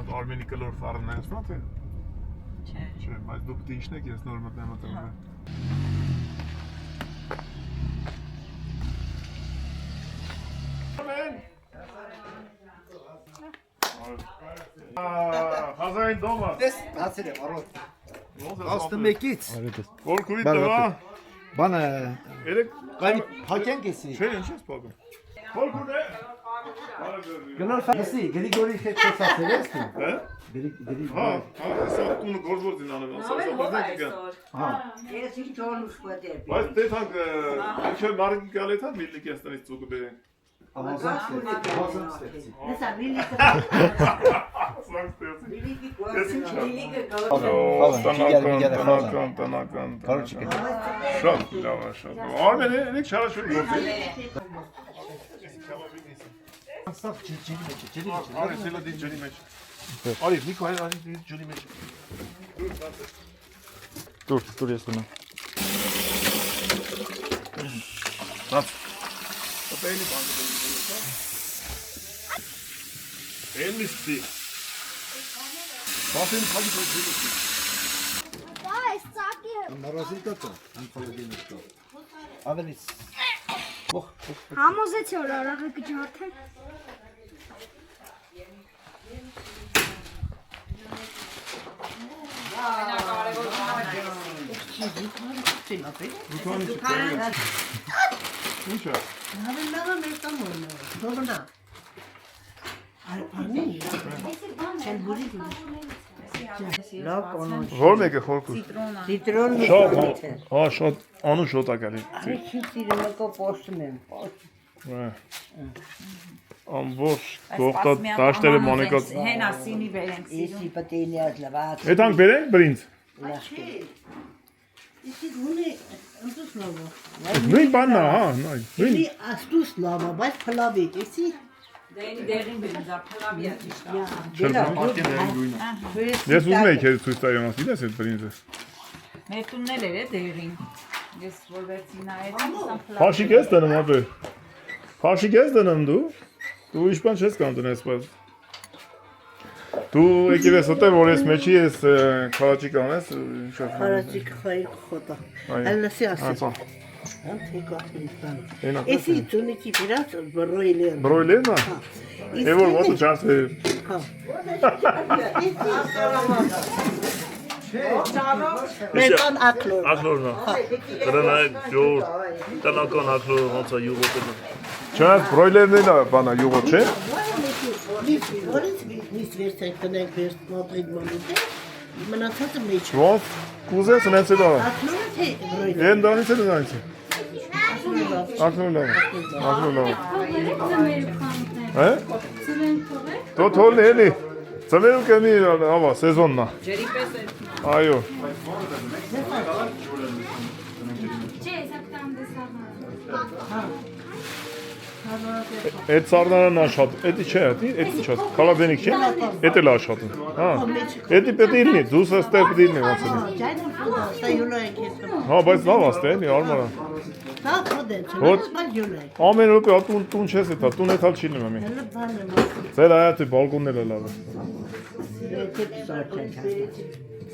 Նրանք Արմենի կլոր ֆարն են ասում թե։ Չէ։ Չէ, բայց դուք դիշն եք, ես նոր մտնեմ այդտեղ։ Հազարին դոմա։ Դες հացել եմ առոտ 11-ից Որ քուրի տղա։ Բանը Երեք բանի փակենք էսի չէ, ինչ ես փակում։ Որ քուրի։ Գնալ ֆասի Գրիգորի հետ խոսացել ես դու։ Հա։ Գրիգորի Հա, սա տունը գործ-գործին անում, սա բազնակ կա։ Հա Ես ինչ ճորուս կդեր։ Բայց դե թանկ ինչ մարդ գալի թա միլիկեստանից ծուկը բերեն։ Ամազան ստեղծի Հեսա միլիկը։ Սրանք Միլիկի Ես ինչ կոստը։ Միլիկը տնական։ Կարոջիկ Շատ լավ է, շատ։ Արմեն եք շարաշուր գործի։ Սա ջերի մեջ Արի սելա դի ջերի մեջ։ Արի Նիկո արի ջերի մեջ։ Դուր ես դնում։ Բաց։ Ապելի բանը դու։ Էլիստի։ Բացին քալի գործի։ Guys, ծակի։ Մարազին կա անփալեդին կա Ավելի Համոզեցի որ արաղը կջարդեն։ Ինչ է։ Հավելնաղը մեր տամորն է։ Դողնա։ Արփանի։ Չեն բուրի դու։ Լավ կոնոչ։ Որ մեկը խորքուր։ Սիտրոն Շատ, հա, շատ անու շոտ է գալի։ Չի սիրում եկո պոստում եմ։ Ամբողջ գողտա դաշտերը մանեկած։ Հենա սինի բերենք Եսի սիրում։ պատենի ազլված։ Այդ հանգ բերենք բրինձ։ Եսի գունի աստուս լավա։ Նույն բանն է, հա, նույն։ Էլի աստուս լավա, բայց փլավիկ, եսի։ Դենի դերին բերին զարփլավիա ճիշտ։ Ես ուզում եի քեզ ցույց տալ իմաց, իդես այդ բրինձը։ Մեր տունն էր դերին։ Ես որ վերցի նայեցի, սա Փաշիկ ես դնում ապե։ Փաշիկ ես դնում դու։ Դու ինչ բան չես կամ դնես, բայց դու եկել ես այդտեղ որ ես մեջի ես քարաճիկ անես, ինչ է։ Խարաճիկ խայր խոտա։ Ալնասի ասի։ Եսի ծունիկի բիրած բրոյլեն։ Բրոյլերն է։ Է որ ոտը չարսե։ Հա։ Մերկան ակլոր։ Ակլորն է։ Դրանա յոր տնական ակլոր ոնց է յուղոտը։ Չնայած բրոյլերն էլ բանա յուղոտ չէ։ Որից միշտ վերցեք տնենք վերց մոտրիկ մոնիտե։ Մնացածը մեջ։ Ոնց կուզես նենց էլ է։ Ակլորը թե բրոյլեն։ Են դանից էլ դանից։ Ակնոլավ։ Հա։ Դու թողնի էլի։ Ծմերու կեմի ավա սեզոնն է։ ջերի պես է։ Այո։ Չէ, սակտամ դեսաղը։ Այդ սառնարանն աշխատում, էդի չէ, էդի չէ, խալաբենիկ չէ, էդ էլ աշխատում, հա, էդի պետք է լինի, դուսը ստեղ պետք է լինի ոնց է։ Սա յուլա է քեզ։ Հա, բայց լավ աստ է, էլի, արմարա։ Սա խոդեմ, Հոտ։ բայց յուլա է։ Ամեն րոպե տուն չես էթա, տուն էթալ չի լինում ամի։ Հələ բան եմ։ Ձեր այա թե բալկոնն էլ է լավ է։ Եթե սարքենք։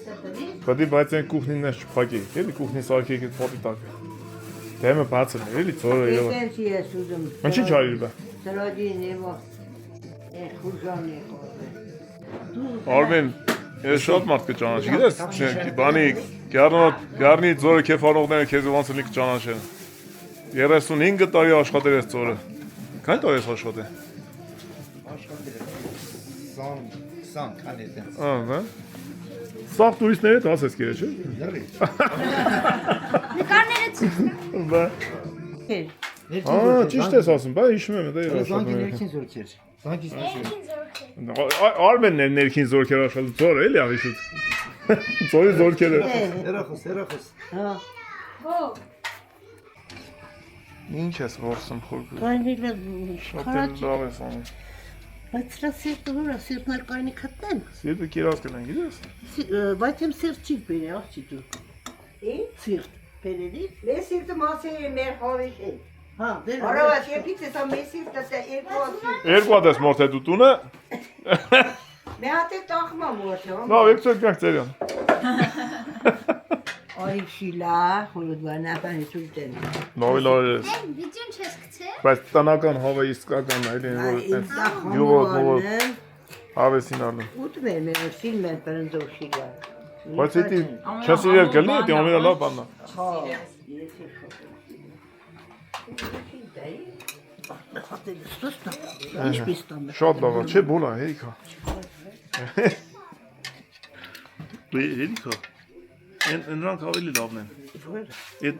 Պետք է բայց այն կուխնին ես չփակի, էլի կուխնի սարքեք այդ փոտի տակ։ Դեմը բացել է, էլի ծորը եւ։ Եկենցի ես ուզում։ Ինչի՞ չարիր բա։ Սրոդին եմո։ Խուժան է։ Արմեն, ես շատ մարդ կճանաչի, գիտես, բանի գառնի ծորը քեֆանողները քեզ ոնց լինի կճանաչեն։ 35 տարի աշխատել ես ծորը։ Քանի տարի ես աշխատել։ Սան քան է դες Ահա։ Սաղ տուրիստները հետ ասես կերե, չէ։ Նկարները ցույց տա։ Բա։ Ահա, ճիշտ ես ասում, բա հիշում եմ դա իր Զանգի աշխատում։ ներքին զորքեր Զանգի Արմենն է ներքին զորքեր աշխատում, ծորը էլի ավելի շուտ։ Ծորի զորքերը։ Երախոս Հա։ Ինչ ես ворսում խորգու։ Կայնիլը Շատ խարաճի։ լավ ես անում։ Բայց սրա սիրտը որ է, սիրտներ կայնի կտնեն։ Սիրտը կիրած կնեն, գիտես։ Բայց եմ սիրտ չի բերի, աղջի դու։ Սիրտ բերելի։ Մեր սիրտը մասի մեր հավիք է։ Հա, դեր։ Արավաս, եփից է սա մեր սիրտը, սա երկու ասի։ Երկու հատ ես մորթե դու տունը։ Մի հատ է տախմա մոտ։ Լավ, եկցեք գանք ծերյան։ Արիք շիլա, խորոդվանա բանեցուտեն։ Լավ ես։ Վիդեոն չես գցել։ Բայց տնական հավը իսկական այլ են որ այդպես յուղոտ հավեսին ալն։ Ուտվել մեր ֆիլմը բրնձով շիլա։ Բայց էդի չասիրել գլի, դի ամենա լավ բանն է։ Հա, եթե Հատել ստոստա։ Ինչպես տամ։ Շատ լավ է, չէ բոլա, հերիքա։ Հերիքա։ Նրանք ավելի լավն են։ Այդ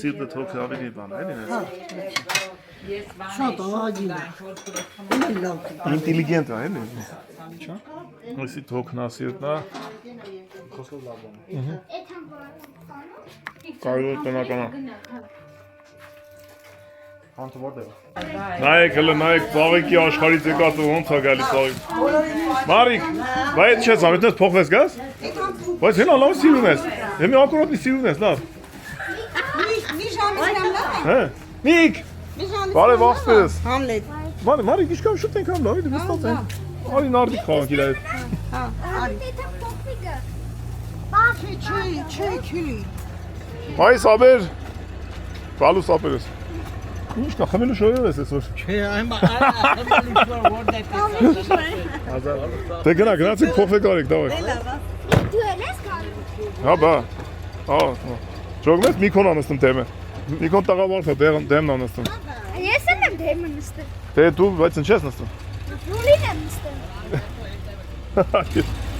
սիրտը թոքը ավելի բան է, էլի։ Ես Շատ աղագին է։ Լավ։ Ինտելիգենտ է, էլի։ Չէ՞։ Ոսի թոքն է, սիրտն է։ Էթան բանը։ Կարող է տնական է։ Հանտը որտեղ է։ Նայեք, հələ նայեք, ծաղիկի աշխարհից եկած ու ոնց է գալիս ծաղիկ։ Մարիկ, բայց չես ամ, այդպես փոխվես գաս։ Բայց հենա լավ սիրուն ես։ Հիմա ակուրատի սիրուն ես, լավ։ Մի ժամանակ լավ է։ Հա։ Նիկ, Մի ժամանակ։ բարև աղբես։ Համլետ։ Մարիկ, իշքան շուտ ենք ամ, լավ, դու նստած են։ Արի նարդի խաղանք իր այդ։ Էթան փոքրիկը։ Չի, քիլի։ Այս ապեր։ Բալուս ապերս։ Ինչ կա, խմելու շորեր ես այսօր։ Չէ, այն որտեղ Դե գնացեք փոխեք արեք, դավայ։ Դու էլ ես գալու։ Հա, բա։ Հա, ճոգնես Միկոն անստում դեմը։ Միկոն տղամարդ է, դեմն անստում։ Ես էլ եմ դեմը նստել։ Դե դու բայց ինչ ես նստում։ Ռուլին եմ նստել։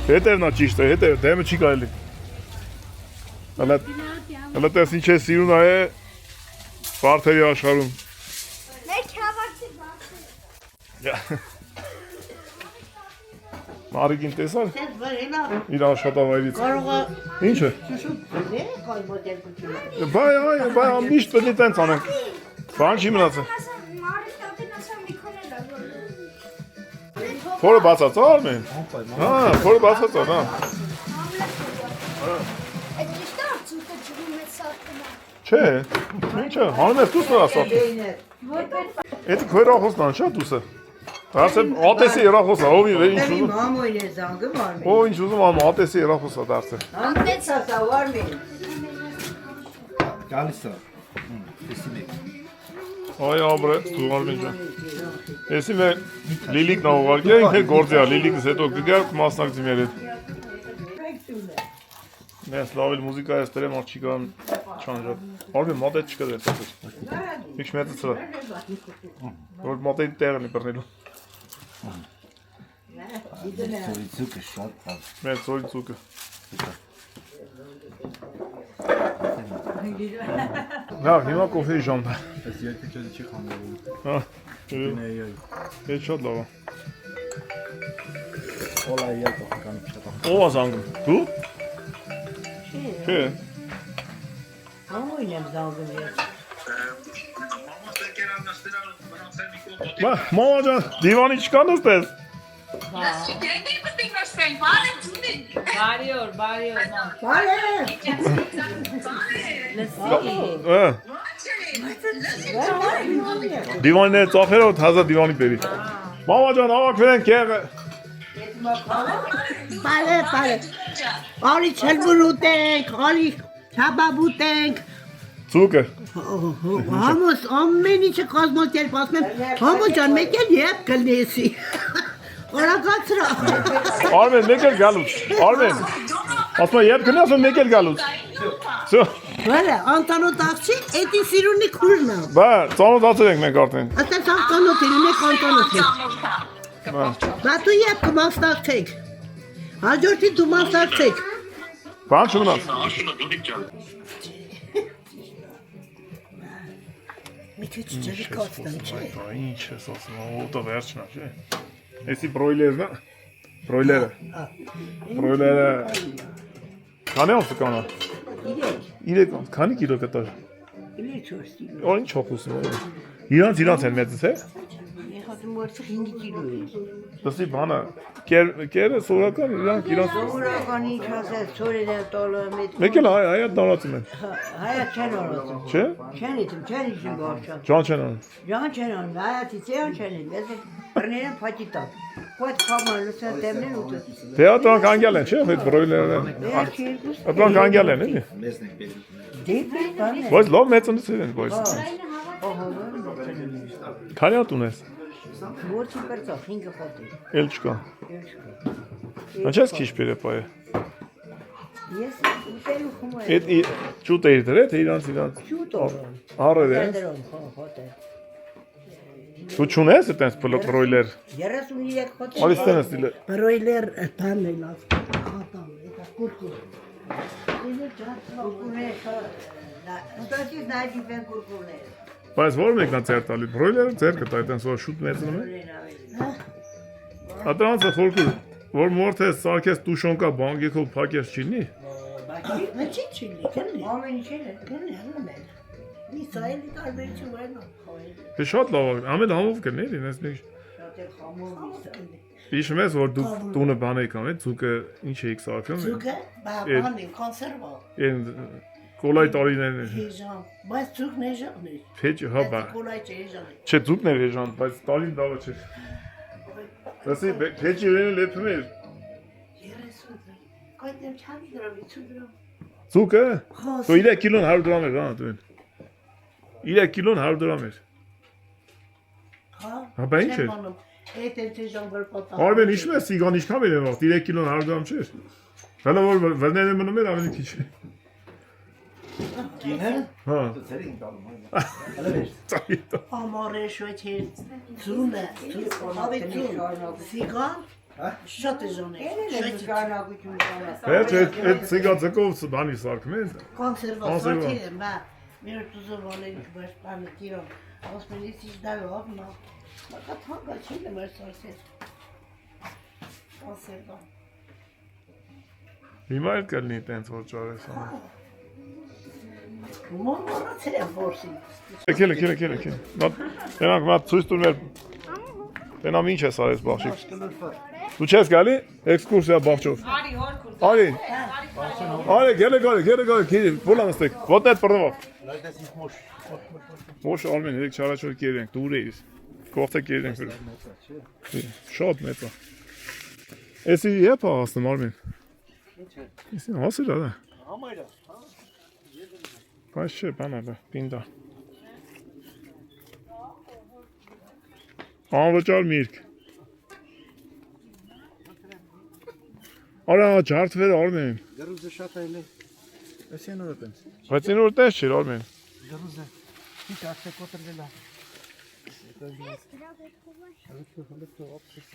Հետևն է ճիշտ է, հետև դեմը չի կարելի։ Հələ տես ինչ է սիրուն է Բարթերի աշխարհում։ Մեր քավարցի բացը։ Մարիկին տեսար Դες վարելա։ իր աշխատավայրից։ Կարող է Ինչ է։ շուտ դե կալմոդել կուտու։ Բայ միշտ պետք է տենց անենք։ Բան չի մնացել։ Մարի տատին ասա մի քոնել է։ Փորը բացած արմեն։ Հա, փորը բացած է, հա։ Այդ ճիշտ է արդյունքը ջրում է սարքնա։ Չէ։ Ինչը, հանում ես դուս նրա սա։ Էդի քո երախոսն ան, չէ՞ դուսը։ Դարձել ատեսի երախոսը, ով ինչ ուզում։ Մամոյն է զանգը մարմին։ Ո ինչ ուզում անում, ատեսի երախոսը դարձել։ Անտեց ասա վարմին։ Գալիս է։ Էսի մեկ։ Այ ապրե, դու արմեն ջան։ Էսի մե Լիլիկն ուղարկել, ինքը գործի է, Լիլիկս հետո կգա մասնակցի մեր հետ։ Ես լավ էլ մուզիկա ես դրեմ, աղջի գան չանջատ։ Արմեն մատը չկա դες այսպես։ Ինչ մեծը ծրա։ Որ մատը տեղն է բռնելու։ Ծուկը շատ լավ։ Մեր ծորի ծուկը։ Նա հիմա կոֆե ժամն է։ Այս երկու չես չի խանգարում։ Հա։ Նեյ։ Էդ շատ լավ է։ Օլա եկա կան շատ։ Ո՞վ է զանգում։ Դու։ Չէ։ Մամոյն եմ զանգում ես։ Մամա ջան, դիվանի չկա նստես։ Բարի օր, մամ։ Բարև։ Դիվանն է ծախերը 1000 դիվանի բերի։ Մամա ջան, հավաքվել ենք եղը։ Բարև։ Արի չելբուր ուտենք, արի չաբաբ ուտենք։ Ծուկը։ Համոս ամեն ինչը կազմակերպ ասում եմ, համո ջան, մեկ էլ եփ կլնեսի։ Օրակացրա։ Արմեն, մեկ էլ գալուց։ Արմեն։ Ասում եմ, երբ գնաս ու մեկ էլ գալուց։ Սո։ Վարը, անտանոտ աղջի, էդի սիրունի քուրն է։ Բա, ծանոթացել ենք մենք արդեն։ Ասած անտանոտ է, մեկ անտանոտ է։ Բա դու եփ կմաստակցեք։ Հաջորդի դու մաստակցեք։ Բան չմնաց։ Մի քիչ ջրի կոստան չէ։ Ինչ ես ասում, օտո վերջնա, չէ։ Էսի բրոյլերն է։ Բրոյլերը։ Բրոյլերը։ Քանի օս կանա։ 3 օս, քանի կիլո կտար։ 4 կիլո։ Օ ինչ հոգուսում է։ Իրանց են մեծս է։ Եղածը մորցը 5 կիլո է։ Դասի բանը, կերը սորական իրանց։ Սորականի ինչ ասած, սորերը տալը մեծ։ Մեկ էլ հայա դարացում են։ Հայա չեն արածում։ Չէ։ Չեն իտում, չեն իշում գարչան։ Ջան չեն անում։ Ջան չեն անում, հայացի ծեան չեն ին, ես բրները փակի տակ։ Quite common, let's say 10 minutes. Դե ատրանք անգյալ են, չէ՞, այդ բրոյլերը։ Ատրանք անգյալ են, էլի։ Բայց լավ մեծնից են, բայց։ Քանի հատ ունես։ Որի պերծով 5 հատ։ Էլ չկա։ Անչես քիչ բերեպայ։ Ես ուտելու խումբ եմ։ Այդ ճուտ էիր դրե, թե իրանց։ Ճուտ օրան։ Առել է։ Դրոն, հոտ է։ Դու չունես այդպես բրոյլեր։ 33 հատ։ Ալիս տենես դիլը։ Բրոյլեր բան է լավ։ Հատամ, դա կուրկուր։ Ինը ճարպուրներ, ուտացի նայդիվեն կուրկուրներ։ Բայց որ մեկնա ծեր տալի, բրոյլերը ծեր կտա այդպես որ շուտ մեծնում է։ Ատրանցը խորքուր, որ մորթես սարքես տուշոնկա բանկեքով փակես չինի։ Մաչի չինի, կնի։ Ամեն ինչ է, կնի, ամեն։ Իսրայելի տարբերություն վայնա։ Դե շատ լավ է, ամեն համով կներ, ինձ մեկ։ Շատ է խամով իսրայելի։ Հիշում ես որ դու տունը բան եք անում, ցուկը ինչ էիք սարքում։ Ցուկը, բան է, կոնսերվա։ Այն կոլայ տարիներն են։ Եժան, բայց ցուկն էժան է։ Փեջ, հա բա։ Կոլայ էժան է։ Չէ, ցուկն էր էժան, բայց տարին դավը չէ։ Դասի փեջի իրեն լեփում էր։ 30 դրամ։ Կայտեմ չավի դրամ, 50 դրամ։ Ցուկը։ Դու 3 կիլոն 100 դրամ էր, հա դու։ 3 կիլոն 100 դրամ էր։ Հա։ Հա բա ինչ է։ Այդ էջան որ պատա։ Արմեն հիշում ես սիգան ինչքան էր եղավ, 3 կիլոն 100 դրամ չէր։ Հələ որ վրները մնում էր ավելի քիչ։ Կինը։ Հա։ Ծերին տալու։ Հələ վեր։ Ամառը շոյթի ծունը, ավետուն, սիգան, շատ էժան է։ Շարունակություն կան։ Հետ այդ սիգա ձկով բանի սարքում են։ Կոնսերվացիա է, բա մեր դուզովալեն քաշ բանը տիրոն։ Ասմենից ինչ դալով նա։ Մակա թանկա չի մեր սարսես։ Կոնսերվա։ Հիմա էլ կլինի տենց որ ճարես անում։ Մոմորացել եմ որսին։ Քելը։ Դենակ մա ցույց տուր մեր։ Դենամ ինչ ես արես բախշիկ։ Դու չես գալի էքսկուրսիա բախչով։ Արի հորքուր։ Արի, գելը, բոլանստեք, ոտ այդ պրնվով։ Ոշ ալմեն, երեք չարաչոր կերենք, դուր էիս, կողտը կերենք։ Շատ մեծ է։ Էսի եպ ասնում ալմեն։ Հասիր ադա։ Բայց չէ, բան ադա, պինդա։ Անվճար միրք։ Արա ջարդվեր ալմեն։ Գրուզը շատ այլ է։ Էս են օրտեն։ Բայց ինը որ տես չէր ալմեն։ Գրուզը։ Ինչ արդյոք կոտրվել է։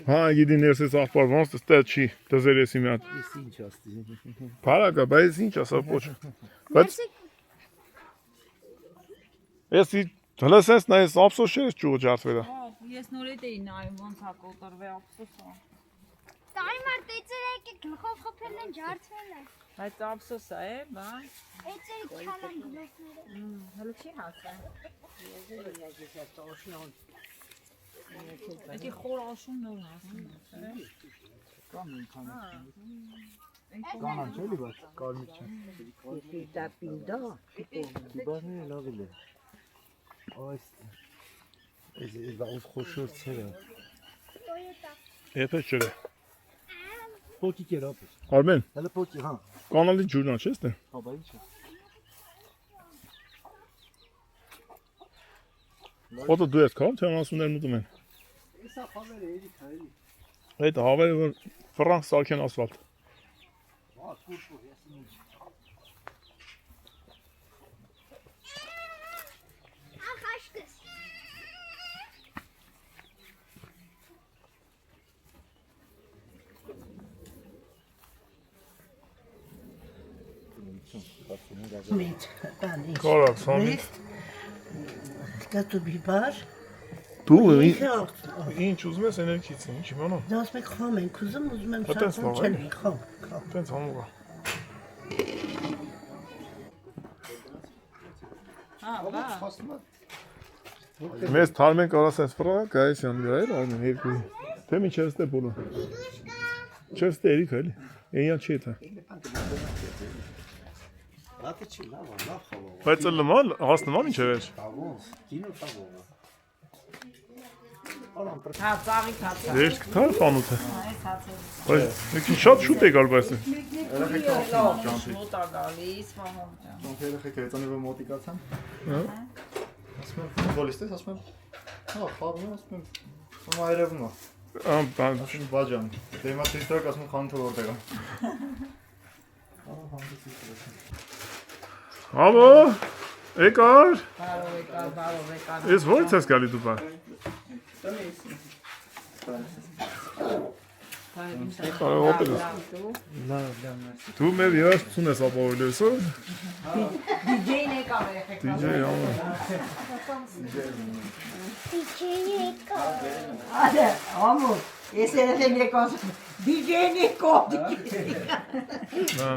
Հա, գիտի ներսես աղբար ոնց ստե չի, դզեր եսի մի հատ։ Էս ինչ աստի։ Փարակա, բայց ինչ ասա ոչ։ Բայց էսի հլսես նայես ափսոս չէ ճուղ ջարդվելա։ Ես նորեդ էի նայում ոնց հա կոտրվե ափսոսը։ Տարի մարտեծեր եկեք գլխով խփել են ջարդվել են։ Բայց ափսոսը է, բան։ Էծերի քանան գլուխները։ Հələ չի հասա։ Էդի խոր աշունն ուրն ասում է։ Կամ չէ՞ բայց կարմիր չէ։ Դա պինդա։ Դիբարները լավ է։ Այս խոշոր ցերը։ Եփես չէ։ Պոկի կերապ։ Արմեն, Հələ պոկի, հա։ կանալի ջուրնա չես դե։ Հա, բա ինչ է։ Ոտը դու ես կամ թե անասուններ մտում են։ Էսա խավերը էլի քայլի։ Այդ հավերը որ ֆրանկ սարքեն ասֆալտ։ Հա, կուրկուր, ես ինչ։ Ախ աշկս։ Մեծ, բան է։ Կարակ, սամի։ Կատու բիբար։ Դու Խաղ։ ինչ ուզում ես էներգից, ինչ իմանամ։ Դա ասում եք խամ ենք, ուզում եմ Հա, տես սացում լավ, չեն էլի։ խամ։ Տենց համուղ է։ Հա, բա։ Մեզ թարմեն կարաս այս ֆրաղ, կայսյան գայել, արմեն երկու։ Թե մի չես տե բոլը։ Չես տե էրիք էլի։ Էնյան չի էթա։ Լավ չի, լավ խավը։ Բայց լման, հասնման ինչ է վեջ։ Տավոս, կինո տավոս։ Հա, ծաղի թաթա։ Դες կթար խանութը։ Այս հացը։ Բայց եկին շատ շուտ եկալ բայց։ Շուտ է գալիս, Վահան ջան։ Ոնց երեխեք հեծանիվը մոտիկացան։ Ասում եմ ֆուտբոլիստ ես, ասում եմ հա, խաղում եմ, ասում եմ ում այրևում է։ Բան Բաջան։ Դեմա ցիստակ ասում խանութը որտեղ է։ Հալո։ Եկար։ Բարով եկար։ Ես ո՞ց ես գալի դու բան։ Կարո օպերս։ Դու մեր երաժշտություն ես ապահովել ես, հա՞։ DJ-ն եկավ երեխեք։ DJ, ամա։ Ադե, ամուր, ես երեխեն եկավ, DJ-ն եկավ։ Հա։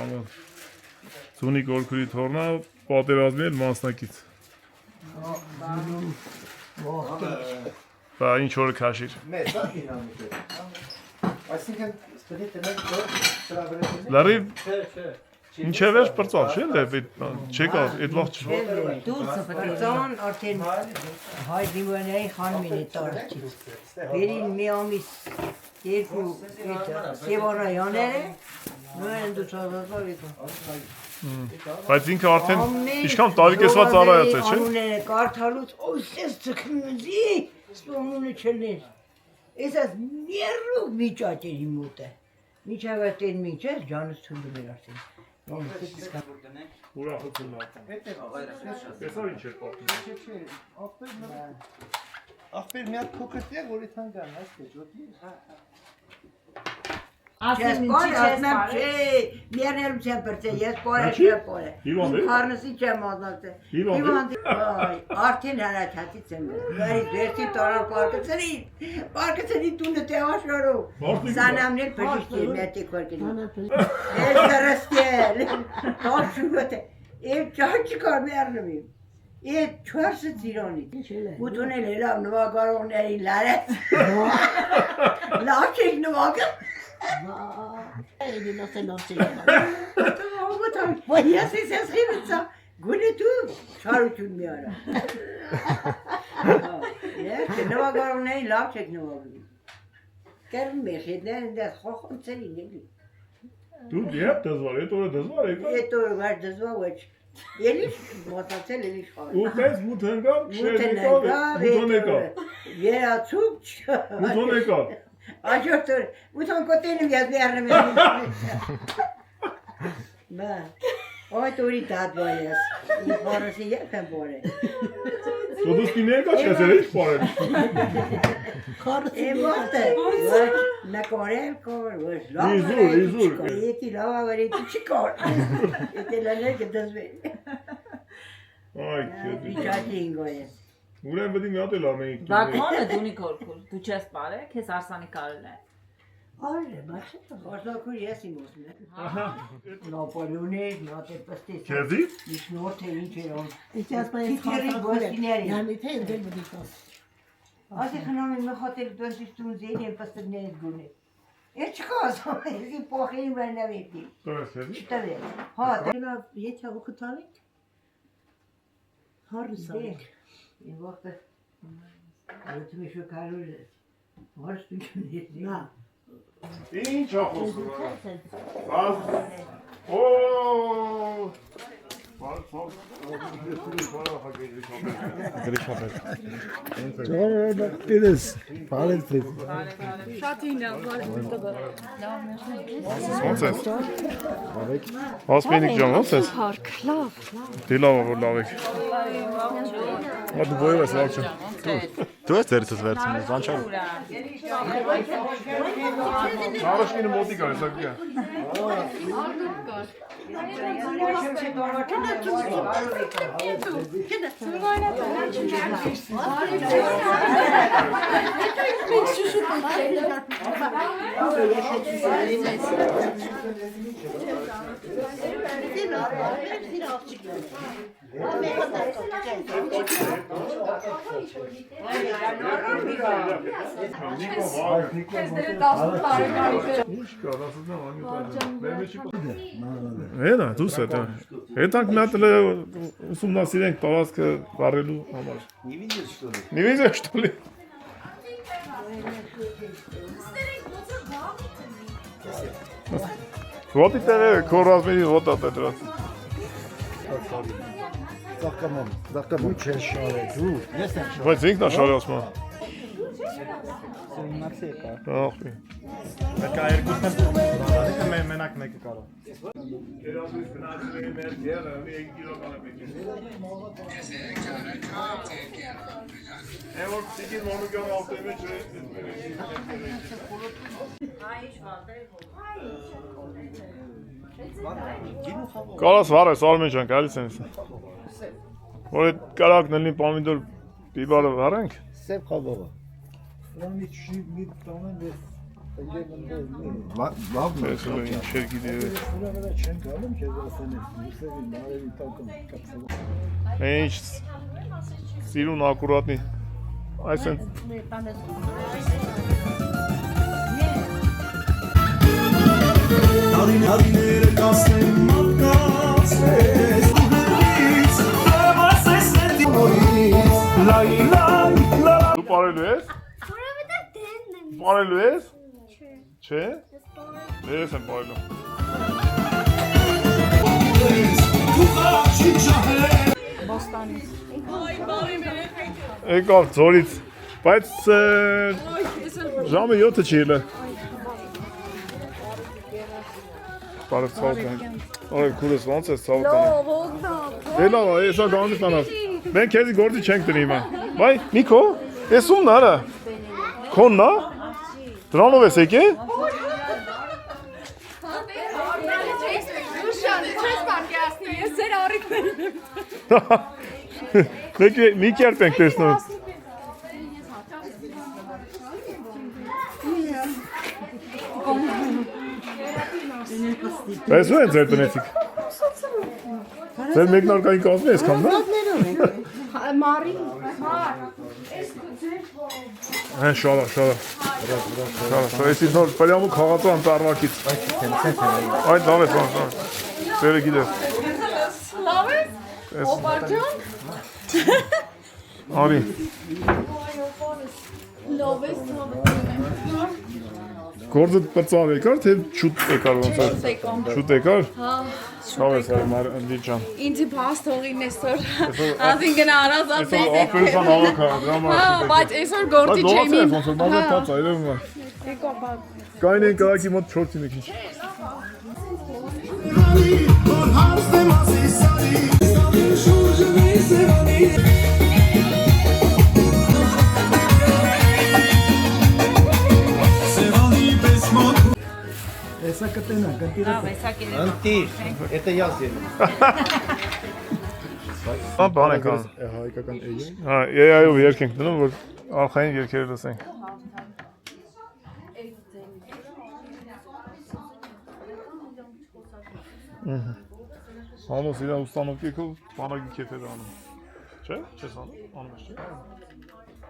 Ամա։ Ծունի գորքուրի թորնա պատերազմի էլ մասնակից։ Բա ինչ որ քաշիր։ Մեծ է դինամիկը։ Այսինքն ստդի տնեք դրավերել։ Լարի ինչև էր պրծալ, չէ՞ դե չեկա, այդ վաղ չէ։ Դուրսը պատերազան արդեն հայ դիվանայի խանմին է տարածից։ Վերին մի ամիս երկու սևանայաները նույն դուչազազար եկա։ Բայց ինքը արդեն ինչքան տարիքեսված արայած է, չէ՞։ Անունները կարդալուց օսես ծքնուզի սպոմունը չլներ։ Ես այս ներուկ միջաճերի մոտ է։ Միջավ այդեն միջև ջանս թունդում էր արդեն։ Ուրախություն ատան։ Տեսա ինչ էր պատմում։ Ախպեր մի հատ փոքր տեղ, որի թան գան, այսպես ոտի։ Ես պարեմ, չէ, միաներում չեմ պրծե, ես պարեմ չեմ պարեմ։ Խարնսի չեմ ազնացե։ Արդեն հրաչացից եմ, գարից վերցի տարան պարկեցրի տունը տեղաշարով։ Սանամներ պրիշտ եմ մետիկ որկենում։ Ես դրստել, տար շուգոտ է, և ճահ չկար միարնում եմ։ Ետ չորսը ծիրանիտ, ուտունել է լավ նվագարողներին լարեց։ Լավ չեք նվագը։ Էդին ասել ասել։ Ես խիվեցա, գունի դու շարություն մի արա։ Նվագարողներին լավ չեք նվագում։ Կերում ես հետներն դες խոխոնցերի նելի։ Դու դիապ դզվար, էտ օրը դզվար եկա։ Էտ օրը վար դզվար ոչ։ Ելիշ մոտացել ելիշ խաղը։ Ու պես մութ հնգավ, շեր եկավ, մութոն եկավ։ Երացուկ չա։ Մութոն եկավ։ Աջորդ օր, մութոն կոտենում ես միարնում եմ։ Բա, այդ օրի դատվա ես, իմ պարոսի երբ եմ բորել։ Սոդուսկի ներկա չես էր ինչ պարել։ Եմ ողտ է, ոչ նկորել կոր, ոչ լավ իզուր։ Եթի լավ ավար եթի չկոր, եթի լաներ կդզվել։ Այ քեզ։ Վիճատի ինգո ես։ Ուրեմն պետք է մի հատ էլ ամենիկ։ Դա քոնը դունի կորքուր, դու չես պարել, քեզ Արսանի կարել է։ Արը, բաշը, Արսակուր ես իմ ոսմ է։ Նապոլյոներ, նատեր պստես։ Քեզի։ Միշնորդ է ինչ էր on։ Сейчас мои Քիթերի գոսիների։ Я не թե դել բդիկոս։ Ասի խնամ եմ խոտել դոսից տունզերի եմ պստերներ գունի։ Ես չկա ասում, եսի պոխեին վայնավետի։ Տորես քեզի։ Չտավել։ Հա, Դելա եթե ուխտալիկ։ Հարուսալիկ։ Իմ վաղտը, ոտում է շոկարուր է։ Որս դու չունես։ Նա։ Ինչ ախոսում։ Բազ։ Օ։ Դես, բարև դեպ։ Ոնց ես։ Ասմենիկ ջան, ոնց ես։ Դե լավ, որ լավ եք։ Ա դու ոյ ես լավ չէ։ Դու ես ձերցս վերցնում, բան չա։ Առաջինը մոտիկ է, սա գիա։ Էնա, դուս է դա։ Հետանք մի հատ ուսումնասիրենք տարածքը վառելու համար։ Не видишь, что ли? Вот и ты, размери вот это раз. Ծաղկամոն չես շարել, դու, ես եմ շարել։ Բայց ինքն է շարել ասում։ Իմացի եկա։ Ախի։ Պետք է երկուսն էլ մենակ մեկը կարող։ Կարաս վառես Արմեն ջան, գալիս եմ։ Որ այդ կարակն լինի պոմիդոր բիբարը վառենք։ Սև խաբողը։ Դրանից չի մի տանեն դες լավ Ես էլ ինչ գիտի։ Ուրա վրա չեն գալում քեզ ասենես, լուսերի նարերի տակում կապսել։ Ինչ սիրուն ակուրատնի։ Այսեն Հարիները կասեն մատկացես Դու պարելու ես։ Որովհետև դենն եմ։ Պարելու ես։ Չէ։ Չէ։ Ես եմ պարելու։ Եկավ ձորից, բայց ժամը 7-ը չի ելը։ Բարև ցավ տանք։ Օրը քուրս ոնց ես ցավ տանք։ Դե լավ, էսա գանձի տանավ։ Մենք քեզի գործի չենք տնի հիմա։ Բայ, Նիկո, ես ումն արա։ Քոնն է։ Դրանով ես եկե։ Մի կերպ ենք տեսնում։ Բայց ու են ձեր տնեցիք։ Ձեր մեկնարկային կազմի ես կամ նա։ Մարին, Հեն շալա, շալա։ Էսի նոր պրյամու քաղացու անտարվակից։ Այդ լավ ես, ձերը գիտես։ Լավ ես։ Օպարջան։ Արի։ լավ ես, Գործը պրծավ եկար, թե շուտ եկար ոնց է։ Շուտ եկար։ հա, Լավ ես, Անդի ջան։ ինձ փաստ հողին այսօր, ասին գնա արած Այսօր ապերսան հավաք է, դրա հա, բայց այսօր գործի Բայց չեմ ոնց է, մազը տաց է, երևում է։ Կային են կրակի մոտ 4 ինքնի։ Էսա կտենա, կտիրը։ Լավ, հեսա կերես։ Անտիր, это я сделал։ Բան է կան։ Հայկական էյ։ Հա, եայով երկ ենք դնում, որ արխային երկերը լսենք։ Հանոս իրան ուստանով կեքով բանագի կեվ էր անում։ Չէ՞, չես անում, անում ես չէ։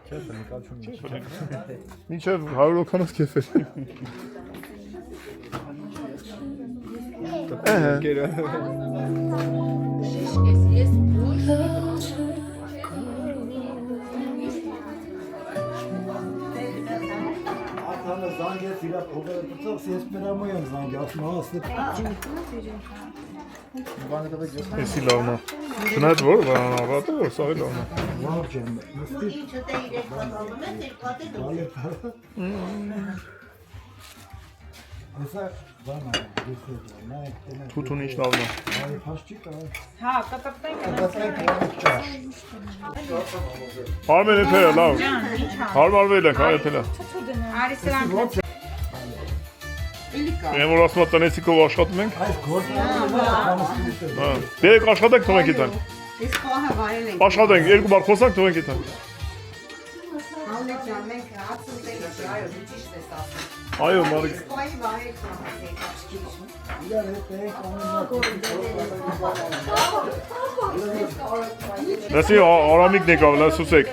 Չէ, նկատում եմ։ Մինչև 100 օքանոց կեվ էր։ Ատանը զանգեց իրա փողերը պրծով, ես պերամոյ եմ զանգի, ասում ասը։ Բանը տվեք ես։ Էսի լավն է։ Չնայած որ վրանավատը, որ սաղի լավն է։ Լավ ջեմ, նստի։ Էսա բանա, դեսեր, նա եկտենա։ Թութուն ինչ լավն է։ Այ փաշճի կա։ Հա, կտպտենք Արմեն եփերը լավ։ Հարմարվել ենք, այ եփելը։ Արի սրանք Եմ որ ասում տնեցիկով աշխատում ենք։ Այս գործը համստուտ է։ Հա, դեք աշխատենք թողենք իթան։ Ես խոհը վայել ենք։ Աշխատենք, երկու բար խոսանք թողենք իթան։ Հալետ ջան, մենք հացում ենք, այո, դու ճիշտ ես ասում։ Այո, մարիկ։ Խոհի վայել ենք, աչքի։ Իրար հետ ենք Լսի արամիկն եկավ, լսուսեք։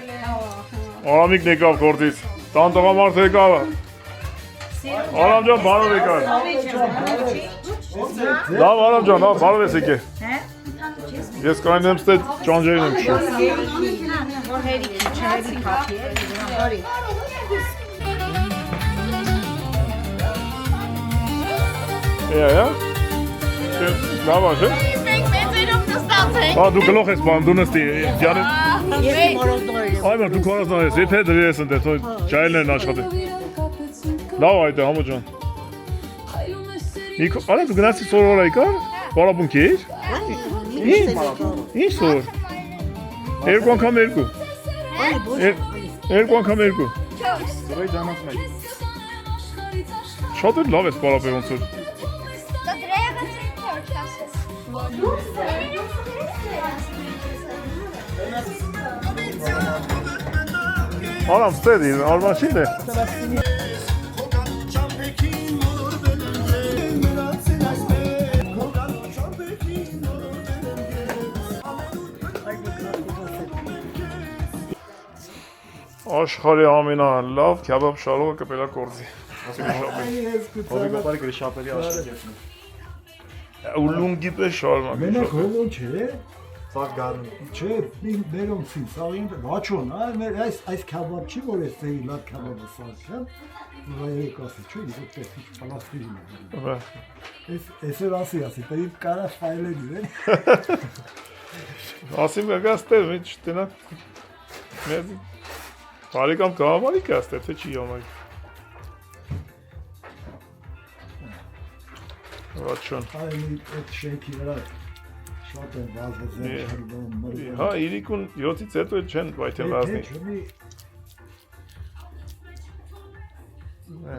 Արամիկն եկավ գործից։ Տան տղամարդը եկավ։ Արամ ջան, բարով եկար։ Լավ Արամ ջան, լավ, բարով ես եկե։ Ես կային եմ ստե ճանջերին եմ շուտ։ Ja. Լավ աշե։ Մենք մեծերով նստած Դու գլոխ ես բան, դու նստի։ Ջանը։ Ես մորոզդոր եմ։ Այո, դու կորածնա ես, եթե դրես ընդ, թող ջայլն են աշխատի։ Լավ այդ է, համո ջան։ Նիկո, արա դու գնացի սորորա եկար։ Բարաբունքի էր։ Ինչ սոր։ Երկու անգամ երկու։ Երկու անգամ երկու։ Դրոյ ջանոց մեկ։ Շատ էլ լավ է բարաբե ոնց որ։ Արամ ստեդի, արմաշին է։ Աշխարհի ամենալավ քեբաբ շարողը կպելա կորձի։ Հովի գոպարի գրի շապերի աշխարհի։ Ուլունգի պես շարմա։ Մենակ հոլոն չէ։ Սաղ գարուն։ Չէ, մերոնցին, սաղին վաչոն, մեր այս քաբաբ չի, որ ես ծեի լատ քաբաբը սարքյան, երեք ասի, չէ, ես այդպես ինչ պալաստիրին եմ։ Ես էր ասի, տերի կարա ֆայլեր իրեն։ Ասիմ գաստեր, ինչ տնա։ Մեզ բարեկամ կհամարի կաստեր, թե չի համարի։ Վաչոն։ Այն այդ շենքի վրա շատ են վազվզեն շրբում մրգում։ Հա, իրիկուն 7-ից հետո չեն վայթեն վազնի։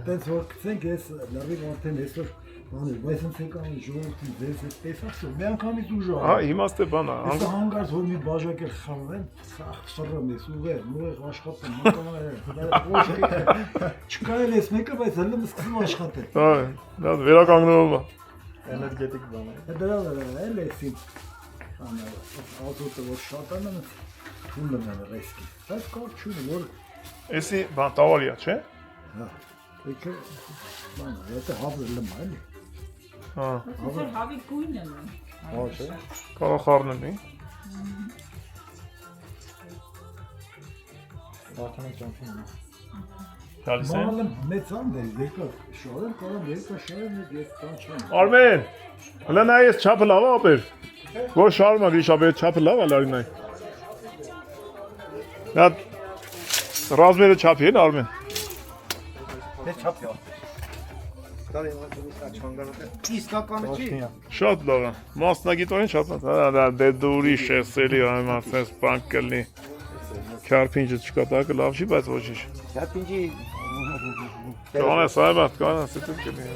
Տենց որ կցենք ես լավի արդեն այսօր բաներ, բայց ընդ եկան ժողովրդին ձեզ այդ տեսացու, մի անգամից ուժը։ Հա, իմաստ է բանա։ Ես հանգարց որ մի բաժակ էլ խաղվեն, սաղ սրում ես ուղեր, նուրեղ աշխատում, մականարել, չկա էլ ես մեկը, բայց հլում սկսում աշխատել։ Հա, դա վերականգնելով է։ Էներգետիկ բան է։ Դրա վրա էլ էսին ազոտը որ շատան են, թուլն են ռեսկի, բայց կար չունի, որ… Էսի բան տավալիա, չէ։ Հա, եկը, բան, եթե հավր լմա էլի։ Հա, Այսօր հավի գույն են։ Հա, չէ։ կարող խառնելի։ Արդեն ճամփին է։ Գալիս են։ Մալը մեծան դե, երկա շարեմ, կարամ երկա շարեմ, ես տան չեմ։ Արմեն, հլա նայ ես չափը լավ ապեր։ Որ շարմա գրիշաբեր չափը լավ ալարի նայ։ Նա ռազմերը չափի են Արմեն։ Ես չափ յա։ Դա իսկականը չի։ Շատ լավ է։ Մասնագիտորեն չափը։ Դա դե դու ուրիշ ես էլի այն ասես բան կլինի։ Քարփինջը չկա տակը լավ չի, բայց ոչինչ։ Քարփինջի Կանես այբատ, կանես էտու կլինի։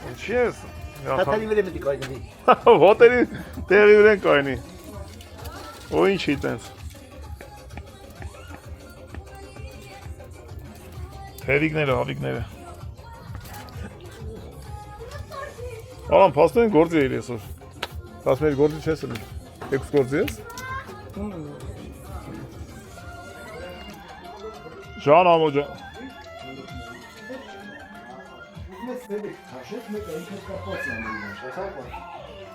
Ինչի ես։ Հատալի վրա մտի կայնի։ Հոտելի տեղի վրա կայնի։ Ու ինչի տենց։ Հավիկները։ Արամ, փաստորեն գործի էիր այսօր։ Ասում ես գործի չես ելի։ Եկուս գործի ես։ Ժան ամո ջան։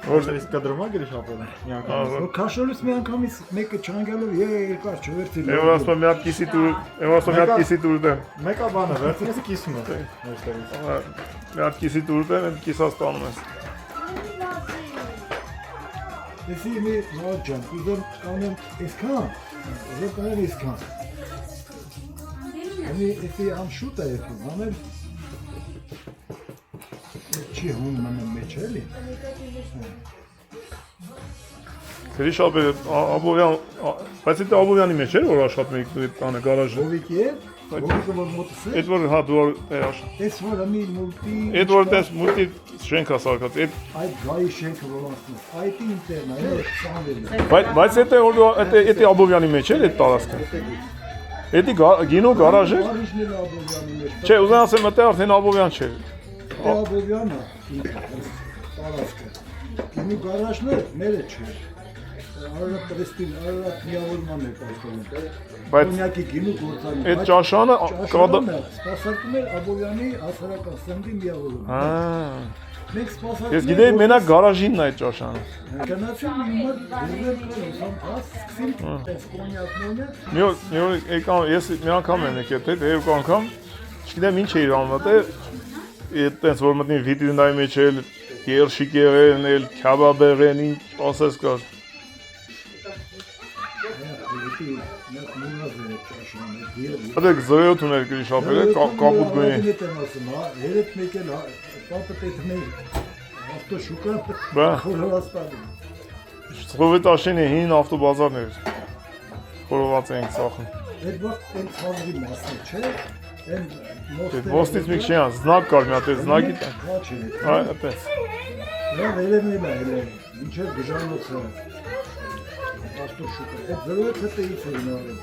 Որ ես կադրումա գրի շապելը։ Մի անգամ։ Որ քաշելուց մի անգամից մեկը չանգալով երկար չվերցի։ Եվ ասում մի հատ կիսի տուր դեմ։ Մեկա բանը, վերցնես կիսում է։ Մի հատ կիսի տուր դեմ, այդ կիսա ստանում ես։ Էսի մի նոր ջան, ուզում կանեմ այսքան, ուզում կանեմ այսքան։ Անի էսի ամշուտ է եկում, անել չի հուն մնեմ մեջ էլի։ Գրիշաբեր, Աբովյան, բայց այդ Աբովյանի մեջ էր, որ աշխատում եք տանը գարաժը։ Հովիկի է, հովիկը որ մոտս է։ Այդ որ հա դու Էս որ մի մուլտի… Այդ որ տես մուլտի շենք ասարկած, Այդ գայի շենքը որ ասում, այդ ինտերնա է, սանվել է։ բայց այդ որ այդ Աբովյանի մեջ էր այդ տարածքը։ Էդի գինո գարաժ էր։ Արիշն էլ Աբովյանի մեջ։ Չէ, ուզեն ասեմ, այդ արդեն Աբովյան չէր։ Աբովյանը, տարածքը։ Գինո գարաժն է, մերը չէ։ Արարատ տրեստին, արարատ միավորման է կայքոնում։ Բայց Կոնյակի գինու գործարում։ այդ ճաշանը Ճաշարանը սպասարկում էր Աբովյանի հասարակական սննդի միավորում։ Մենք սպասարկում Ես գիտեի մենակ գարաժինն է այդ ճաշանը։ Գնացին հիմա դուրս կրում, հաս սկսին այս կոնյակ մոնյակ։ Ես մի անգամ եմ եկել, թե երկու անգամ, չգիտեմ ինչ էի անում, այդտենց որ մտնի վիտրինայի մեջ էլ երշիկ եղեն, էլ քյաբաբ եղեն, ինչ ասես կար։ Ադեք զրեոտ ուներ գրիշապերը, կապուտ գույնի։ Երեկ մեկ էլ պապը տեթմեի ավտոշուկա Բա։ խորհասպանում։ Սխովետ աշենի հին ավտոբազարներ խորոված էինք սախում։ Այդ վաղ այն ծավրի մասը չէ, այն Ոստից մի քիչ զնակ կար մի հատ, զնակի տան։ Քաչ է։ Այդպես։ Նա վերևնին է, ինչեր գժանոցը ավտոշուկա։ Այդ զրոյը հետեից է նորեն։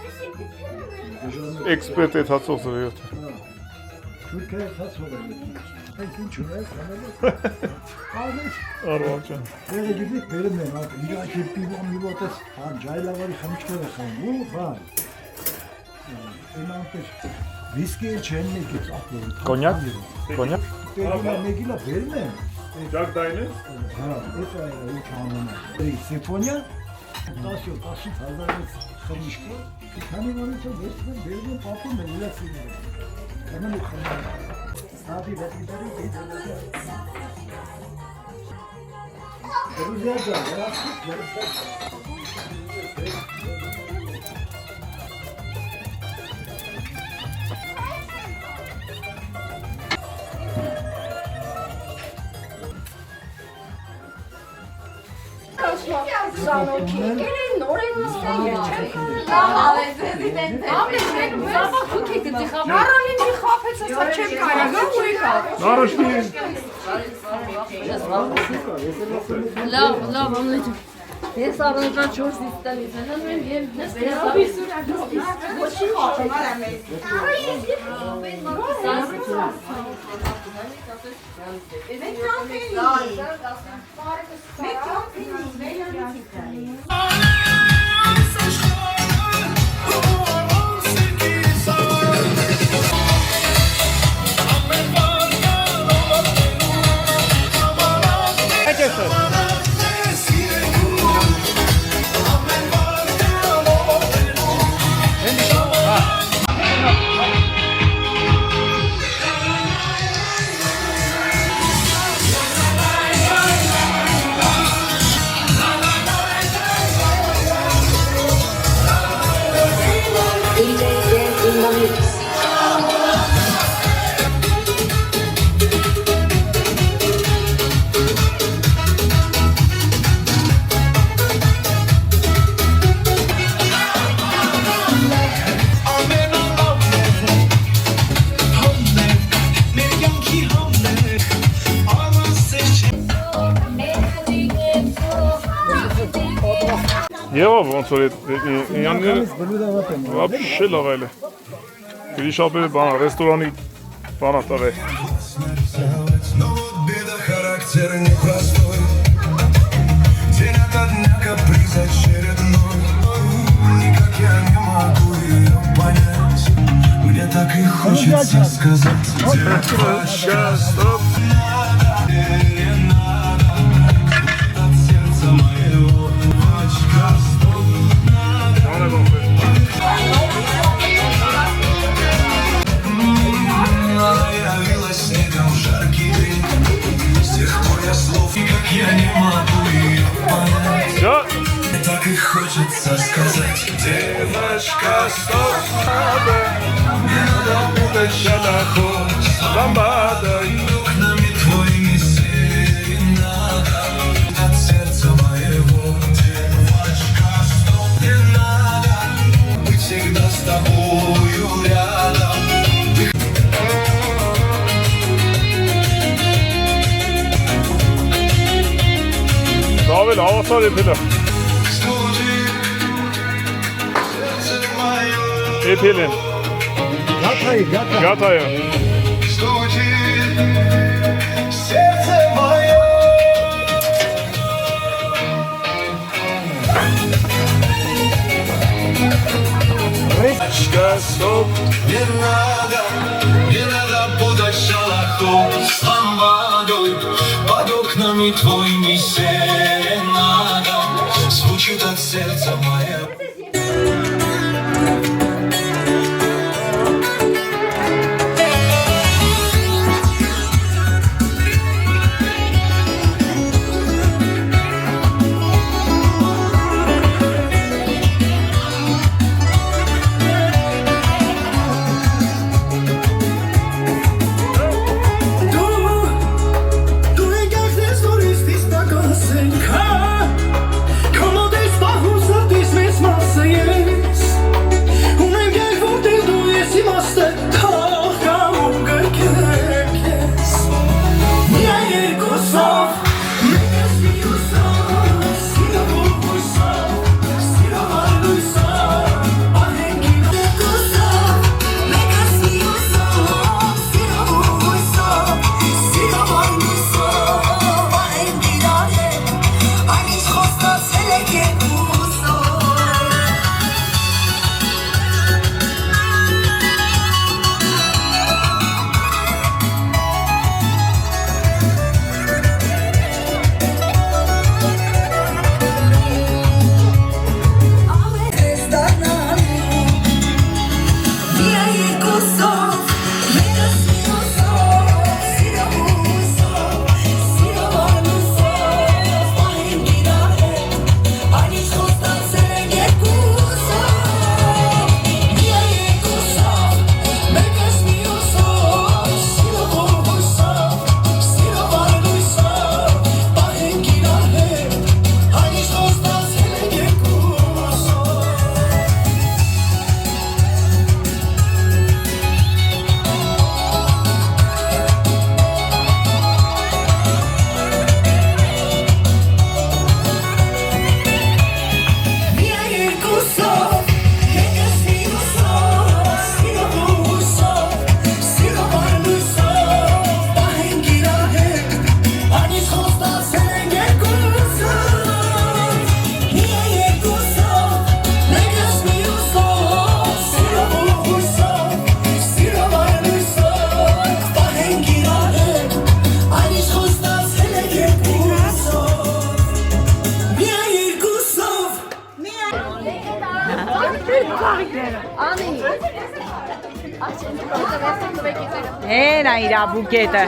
Էքսպերտ է թացող զրեոտ։ Թուրքիա թացող է։ Այդ ինչ ունես, համելով։ Ալես։ Արվան ջան։ Դերը գիտի բերում են, իրանքի պիվոն մի ոտես, ջայլավարի խմիչքեր է խմում, բան։ Այնանպես վիսկի չեն մեկից ապրում։ Կոնյակ։ Կոնյակ։ Տեղինա մեկիլա բերում են։ Ջակ դայնը։ Հա, այդ է ինչ անում է։ Սիմֆոնիա 10,000 խմիչքը, քանի որից վերցնում բերում են ապրում են իրացիները։ Կանան ու խմում։ Սաբի վետիդարի դիտելը։ Друзья, Լավ, ամենը ես առանձնա 4 դիստանից եմ եւ ես Եվա ոնց որ իրանները բնուդավատ են։ вообще լավ է։ Գրիշապերը բան ռեստորանի բանա տավե։ Беда характер непростой. День ото дня каприз очередной. Никак я не могу ее понять. Мне так и хочется сказать тебе прощай, стоп. Не надо от сердца моего. Точка, стоп. Явилась снегом в жаркий день. С тех пор я слов никак я не могу ее понять. Мне так и хочется сказать, девочка, стоп, мне надо путать шалахот с ламбадой. Окнами твоими серенада от сердца моего. Девочка, стоп, не надо быть всегда с тобою рядом. Davel havasar yapıyla. Epilin. Yatayı. Yatayı. Сердце мое. Стоп, не надо путать шалахом с ламбадой. Под окнами твоими серенада звучит от сердца моя. Հենա իրա բուկետը։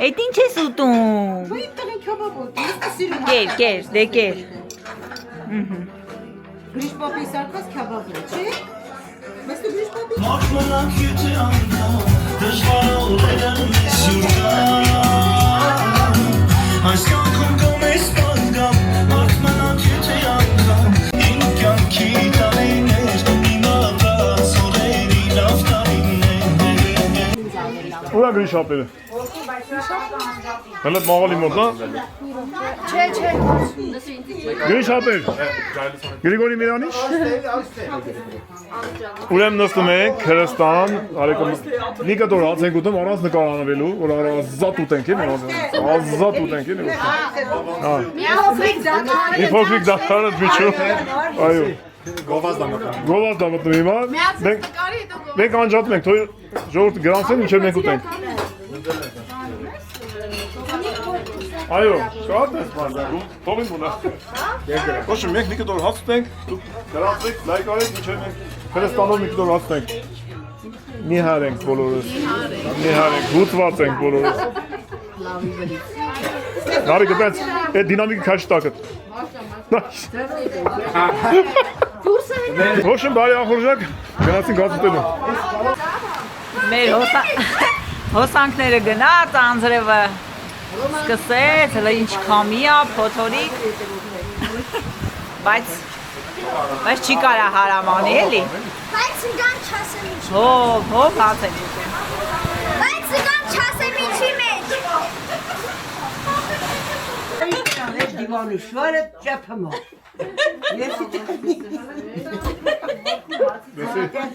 Այդ ինչ ես ուտում։ Ոյ տղեն քյաբաբ ուտի, ես սիրում։ Կեր, դե կեր։ Գրիշ պապի սարկած քյաբաբ է, չէ՞։ Բայց դու գրիշ պապի։ Մաչմոնակ եթե անգամ դժվար օրերն սուրկա Այս կյանքում կամ ես պատգամ Մաչմոնակ եթե անգամ Իմ կյանքի տարիներ Իմ ապրած օրերի լավ տարիներ Ուրա գրիշ հապերը։ Հələ մաղալի մոտ, հա։ Չէ։ Գրիշ հապեր։ Գրիգորի Միրանիշ։ Ուրեմն նստում ենք Քրստան, արեկոմ Նիկա դոր հաց ենք ուտում առանց նկարանվելու, որ ազատ ուտենք էլի, ազատ ուտենք էլի։ Հա։ Մի փոքրիկ դատարը դիչու։ Այո։ Գովազ դամատան։ Գովազ դամատում հիմա։ Մենք անջատում ենք, թող ժողովուրդ գրանցեն, ինչեւ մենք ուտենք։ Այո, շատ ես բարձր, թողին մունա։ Ոչ, մենք մի կտոր հաց ուտենք, դուք գրանցեք, լայք արեք, ինչեւ մենք Քրստանով մի կտոր հաց ուտենք։ Նիհար ենք բոլորս։ Նիհար ենք, հուտված ենք բոլորս։ Նարի գտենց, այդ դինամիկը քաշ տակը։ Ոչ, բարի ախորժակ, գնացին գազ ուտելու։ Մեր հոսանքները գնաց, անձրևը սկսեց, հələ ինչ քամի է, փոթորիկ, բայց չի կարա հարամանի էլի։ Բայց զգան չասեմ ինչի։ Հով հացել։ Բայց զգան չասեմ ինչի մեջ։ Այս դիվանի շվարը ճապհմա։ Ես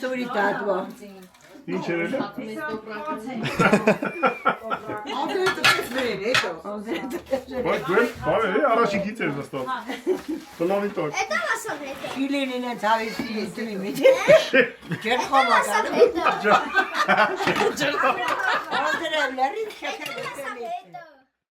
ծորի տատվա։ Ինչ երել է։ Բայց դու բարի առաջի գից էր նստած։ Կլավի տակ։ Это մասավետ է։ Իլին ինձ հավեսի եստի մեջ։ Ջերխոմ ակալը։ Ջերխոմ։ Ջերխոմ։ Ջերխոմ։